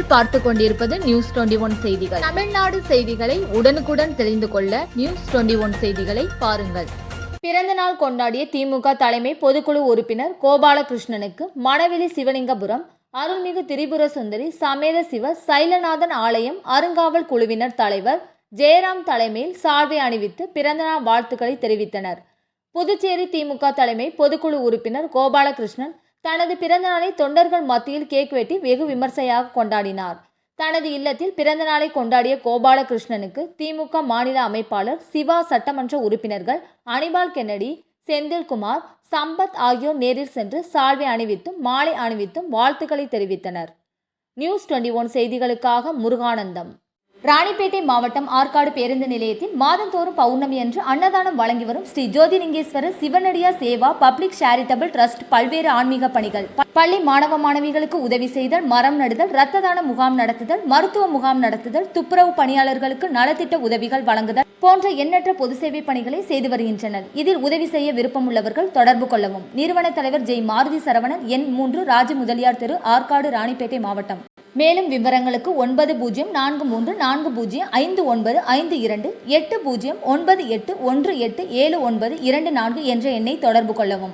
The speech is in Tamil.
நீங்கள் பார்த்து கொண்டிருப்பது நியூஸ் 21 செய்திகள். தமிழ்நாடு செய்திகளை உடனுக்குடன் தெரிந்து கொள்ள நியூஸ் 21 செய்திகளை பாருங்கள். பிறந்தநாள் கொண்டாடிய திமுக தலைமை பொதுக்குழு உறுப்பினர் கோபாலகிருஷ்ணனுக்கு மணவெளி சிவலிங்கபுரம் அருள்மிகு திரிபுர சுந்தரி சமேத சிவ சைலநாதன் ஆலயம் அருங்காவல் குழுவினர் தலைவர் ஜெயராம் தலைமையில் சால்வை அணிவித்து பிறந்தநாள் வாழ்த்துக்களை தெரிவித்தனர். புதுச்சேரி திமுக தலைமை பொதுக்குழு உறுப்பினர் கோபாலகிருஷ்ணன் தனது பிறந்தநாளை தொண்டர்கள் மத்தியில் கேக் வெட்டி வெகு விமர்சையாக கொண்டாடினார். தனது இல்லத்தில் பிறந்தநாளை கொண்டாடிய கோபாலகிருஷ்ணனுக்கு திமுக மாநில அமைப்பாளர் சிவா, சட்டமன்ற உறுப்பினர்கள் அனிபால் கென்னடி, செந்தில்குமார், சம்பத் ஆகியோர் நேரில் சென்று சால்வை அணிவித்தும் மாலை அணிவித்தும் வாழ்த்துக்களை தெரிவித்தனர். நியூஸ் 21 செய்திகளுக்காக முருகானந்தம். ராணிப்பேட்டை மாவட்டம் ஆற்காடு பேருந்து நிலையத்தில் மாதந்தோறும் பௌர்ணமி அன்று அன்னதானம் வழங்கி வரும் ஸ்ரீ ஜோதிலிங்கேஸ்வரர் சிவனடியார் சேவா பப்ளிக் சேரிட்டபிள் டிரஸ்ட் பல்வேறு ஆன்மீக பணிகள், பள்ளி மாணவ மாணவிகளுக்கு உதவி செய்தல், மரம் நடுதல், இரத்த தான முகாம் நடத்துதல், மருத்துவ முகாம் நடத்துதல், துப்புரவு பணியாளர்களுக்கு நலத்திட்ட உதவிகள் வழங்குதல் போன்ற எண்ணற்ற பொது சேவை பணிகளை செய்து வருகின்றனர். இதில் உதவி செய்ய விருப்பமுள்ளவர்கள் தொடர்பு கொள்ளவும். நிறுவன தலைவர் ஜெய் மாருதி சரவணன், எண் 3, ராஜ முதலியார் தெரு, ஆற்காடு, ராணிப்பேட்டை மாவட்டம். மேலும் விவரங்களுக்கு 9040405952 809818187924 என்ற எண்ணை தொடர்பு கொள்ளவும்.